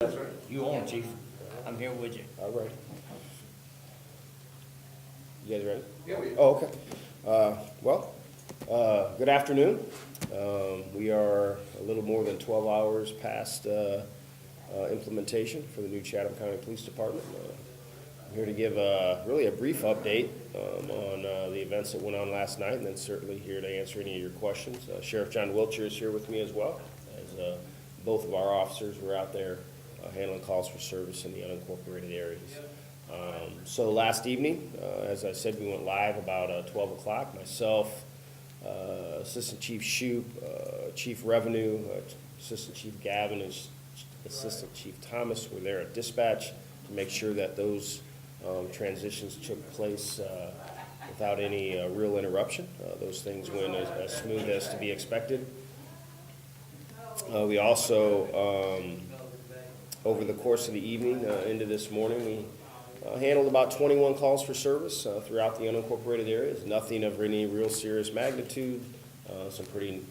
That's right. You on, Chief? I'm here with you. All right. You guys ready? Yeah, we. Oh, okay. Good afternoon. We are a little more than 12 hours past implementation for the new Chatham County Police Department. I'm here to give really a brief update on the events that went on last night, and then certainly here to answer any of your questions. Sheriff John Wiltshire is here with me as well, as both of our officers were out there handling calls for service in the unincorporated areas. So last evening, as I said, we went live about 12 o'clock. Myself, Assistant Chief Shoup, Chief Revenue, Assistant Chief Gavin, and Assistant Chief Thomas were there at dispatch to make sure that those transitions took place without any real interruption. Those things went as smooth as to be expected. We also, over the course of the evening into this morning, we handled about 21 calls for service throughout the unincorporated areas. Nothing of any real serious magnitude. Some pretty,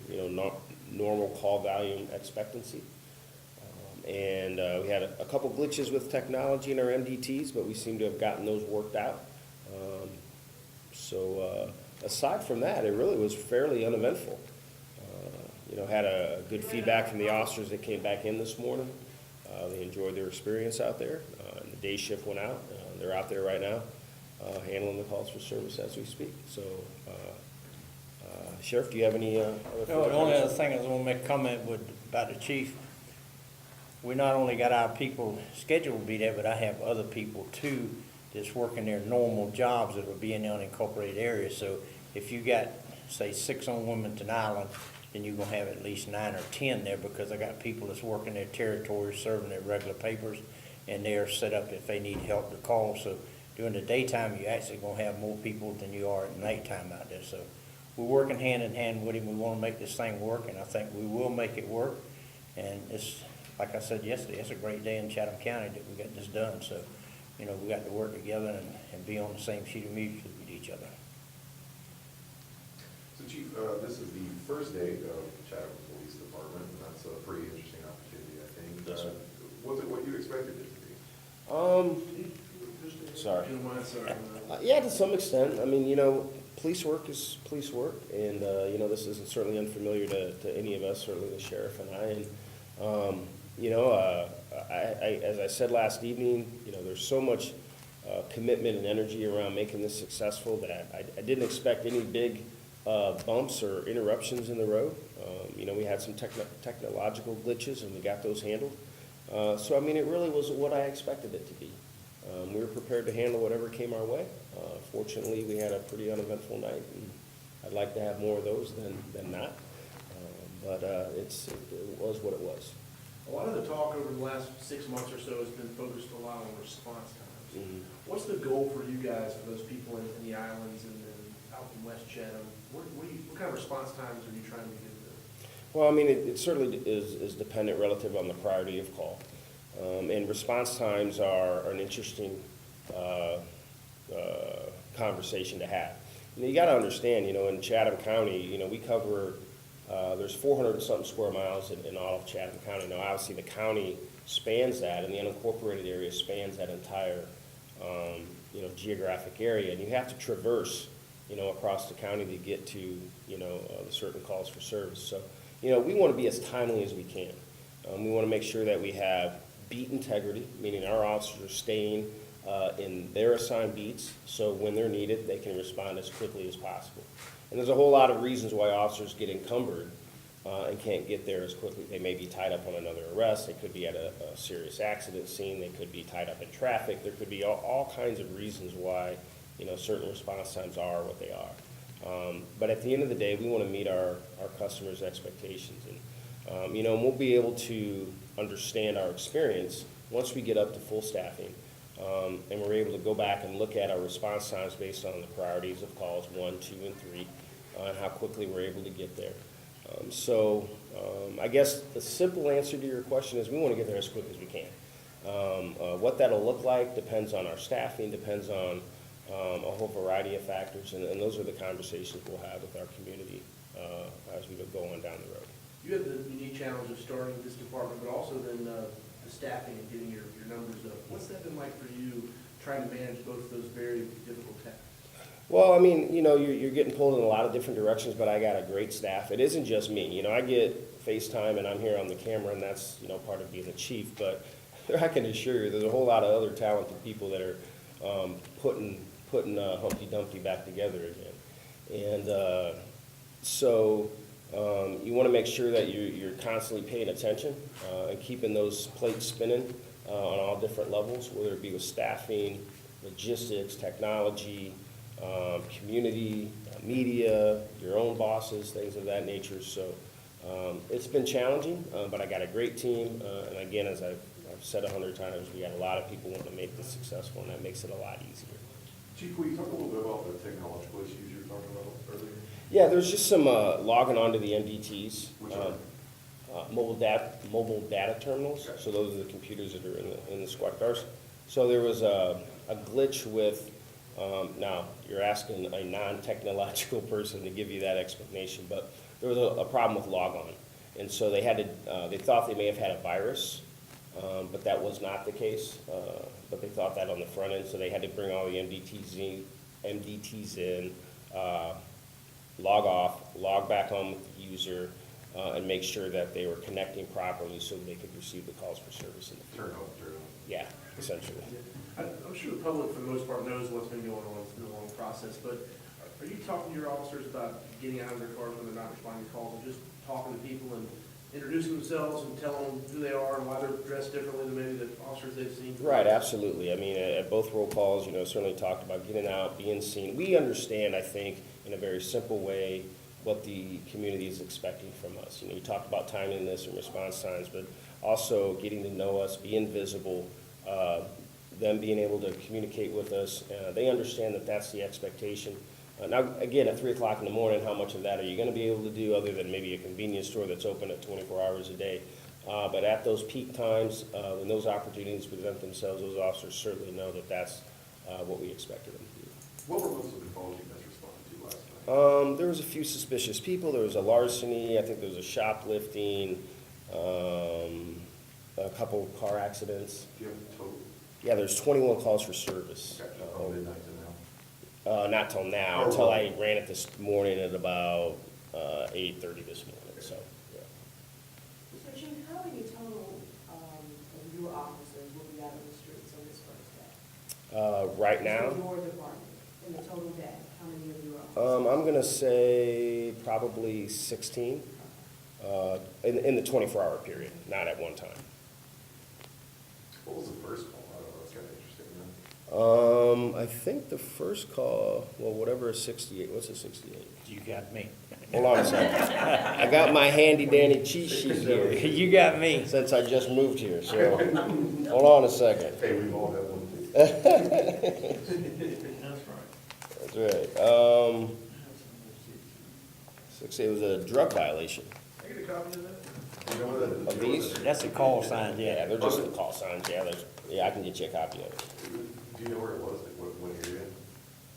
normal call volume expectancy. And we had a couple glitches with technology in our MDTs, but we seem to have gotten those worked out. Aside from that, it really was fairly uneventful. Had a good feedback from the officers that came back in this morning. They enjoyed their experience out there. And the day shift went out. They're out there right now handling the calls for service as we speak. So, Sheriff, do you have any other The only other thing I was going to make a comment about the chief, we not only got our people scheduled to be there, but I have other people too that's working their normal jobs that will be in the unincorporated area. So if you got, say, 6 on Wilmington Island, then you're going to have at least 9 or 10 there, because I got people that's working their territories, serving their regular papers, and they're set up if they need help to call. So during the daytime, you're actually going to have more people than you are at nighttime out there. So we're working hand in hand with him. We want to make this thing work, and I think we will make it work. And it's, like I said yesterday, it's a great day in Chatham County that we got this done. So, we got to work together and be on the same sheet of music with each other. So Chief, this is the first day of Chatham Police Department, and that's a pretty interesting opportunity, I think. Yes, sir. Was it what you expected it to be? Sorry. Sorry. Yeah, to some extent. I mean, police work is police work, and this isn't certainly unfamiliar to any of us, certainly the sheriff and I. And as I said last evening, there's so much commitment and energy around making this successful that I didn't expect any big bumps or interruptions in the road. We had some technological glitches, and we got those handled. So, I mean, it really was what I expected it to be. We were prepared to handle whatever came our way. Fortunately, we had a pretty uneventful night, and I'd like to have more of those than not. But it was what it was. A lot of the talk over the last 6 months or so has been focused a lot on response times. Mm-hmm. What's the goal for you guys, for those people in the islands and out in West Chatham? What kind of response times are you trying to get to? Well, I mean, it certainly is dependent relative on the priority of call. And response times are an interesting conversation to have. You got to understand, in Chatham County, we cover, there's 400 and something square miles in all of Chatham County. Now, obviously, the county spans that, and the unincorporated area spans that entire, geographic area. And you have to traverse, across the county to get to, the certain calls for service. So, we want to be as timely as we can. We want to make sure that we have beat integrity, meaning our officers are staying in their assigned beats, so when they're needed, they can respond as quickly as possible. And there's a whole lot of reasons why officers get encumbered and can't get there as quickly. They may be tied up on another arrest. They could be at a serious accident scene. They could be tied up in traffic. There could be all kinds of reasons why, certain response times are what they are. But at the end of the day, we want to meet our customers' expectations. And, we'll be able to understand our experience once we get up to full staffing. And we're able to go back and look at our response times based on the priorities of calls 1, 2, and 3, and how quickly we're able to get there. I guess the simple answer to your question is we want to get there as quick as we can. What that'll look like depends on our staffing, depends on a whole variety of factors, and those are the conversations we'll have with our community as we go on down the road. You have the unique challenge of starting this department, but also then the staffing and getting your numbers up. What's that been like for you, trying to manage both those very difficult tasks? Well, I mean, you know, you're getting pulled in a lot of different directions, but I got a great staff. It isn't just me. You know, I get FaceTime and I'm here on the camera, and that's, you know, part of being the chief. But I can assure you, there's a whole lot of other talented people that are putting Humpty Dumpty back together again. And so you want to make sure that you're constantly paying attention and keeping those plates spinning on all different levels, whether it be with staffing, logistics, technology, community, media, your own bosses, things of that nature. So it's been challenging, but I got a great team. And again, as I've said 100 times, we got a lot of people wanting to make this successful, and that makes it a lot easier. Chief, will you talk a little bit about the technological issues you were talking about earlier? Yeah, there's just some logging onto the MDTs. Which are? Mobile data terminals. Gotcha. So those are the computers that are in the squad cars. So there was a glitch with, now you're asking a non-technological person to give you that explanation, but there was a problem with logon. And so they had to, they thought they may have had a virus, but that was not the case. But they thought that on the front end, so they had to bring all the MDTs in, log off, log back on with the user, and make sure that they were connecting properly so that they could receive the calls for service in the field. Turn on. Yeah, essentially. I'm sure the public, for the most part, knows what's been going on. It's been a long process, but are you talking to your officers about getting out of their cars when they're not responding to calls, and just talking to people and introducing themselves and telling them who they are and why they're dressed differently than maybe the officers they've seen? Right, absolutely. I mean, at both roll calls, you know, certainly talked about getting out, being seen. We understand, I think, in a very simple way, what the community is expecting from us. You know, you talked about timeliness and response times, but also getting to know us, being visible, them being able to communicate with us. They understand that that's the expectation. Now, again, at 3 o'clock in the morning, how much of that are you going to be able to do other than maybe a convenience store that's open at 24 hours a day? But at those peak times, when those opportunities present themselves, those officers certainly know that that's what we expected them to do. What were most of the calls you guys responded to last night? There was a few suspicious people. There was a larceny. I think there was a shoplifting, a couple car accidents. Do you have a total? Yeah, there's 21 calls for service. Okay, from midnight to now? Not till now, Oh, until really? I ran it this morning at about 8:30 this morning, so, yeah. So Chief, how many total of your officers will be out on the streets on this first day? Right For now, your department, in the total day, how many of your officers? I'm gonna say probably 16, in the 24-hour period, not at one time. What was the first call? I don't know, it's kind of interesting, man. I think the first call, well, whatever a 68, what's a 68? You got me. Hold on a second. I got my handy dandy cheat sheet here, You got me. since I just moved here, so, hold on a second. Hey, we've all had one too. That's right. 68 was a drug violation. Can I get a copy of that? You know what that- Of these? That's a call sign, Yeah, yeah. they're just the call signs, yeah, I can get you a copy of it. Do you know where it was, like what area,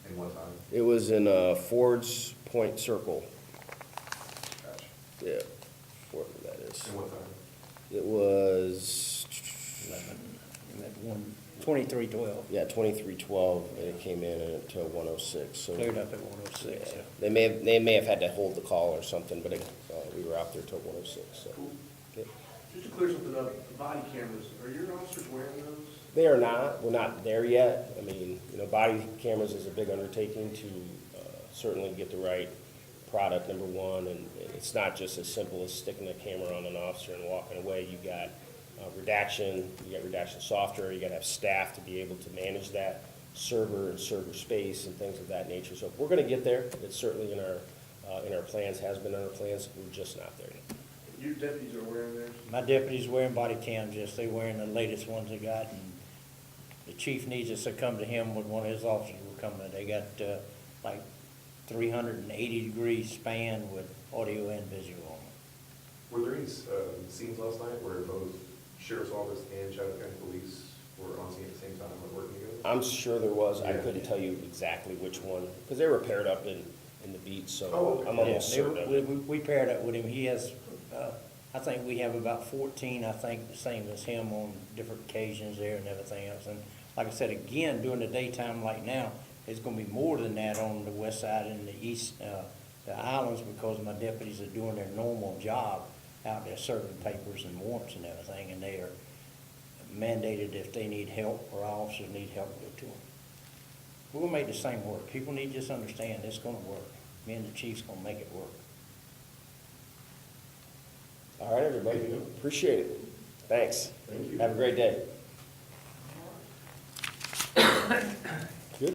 and what time? It was in Ford's Point Circle, Gotcha. yeah, whatever that is. And what time? It was, 2312, yeah, 2312, and it came in until 106, so. cleared up at 106. Yeah. They may have had to hold the call or something, but we were out there till 106, so. Cool. Yeah. Just to clear something up, the body cameras, are your officers wearing those? They are not, we're not there yet. I mean, you know, body cameras is a big undertaking to certainly get the right product, number one, and it's not just as simple as sticking a camera on an officer and walking away. You got redaction, you got redaction software, you gotta have staff to be able to manage that, server and server space and things of that nature. So we're gonna get there. It's certainly in our plans, has been in our plans, we're just not there yet. Your deputies are wearing theirs? My deputies wearing body cams, yes, they wearing the latest ones they got, and the chief needs us to come to him with one of his officers will come in. They got, like 380-degree span with audio and visual on them. Were there any scenes last night where both sheriff's office and Chatham County Police were on scene at the same time and working together? I'm sure there was, I Yeah. couldn't tell you exactly which one, because they were paired up in the beat, so Oh, okay. I'm almost Yeah, certain of it. we paired up with him. He has, I think we have about 14, I think, the same as him on different occasions there and everything else. And like I said, again, during the daytime like now, it's gonna be more than that on the west side and the east, the islands, because my deputies are doing their normal job out there serving papers and warrants and everything, and they are mandated if they need help or our officers need help, go to them. We're gonna make the same work. People need to just understand it's gonna work. Me and the chief's gonna make it work. All right, everybody, Thank you. appreciate it. Thanks. Thank you. Have a great day.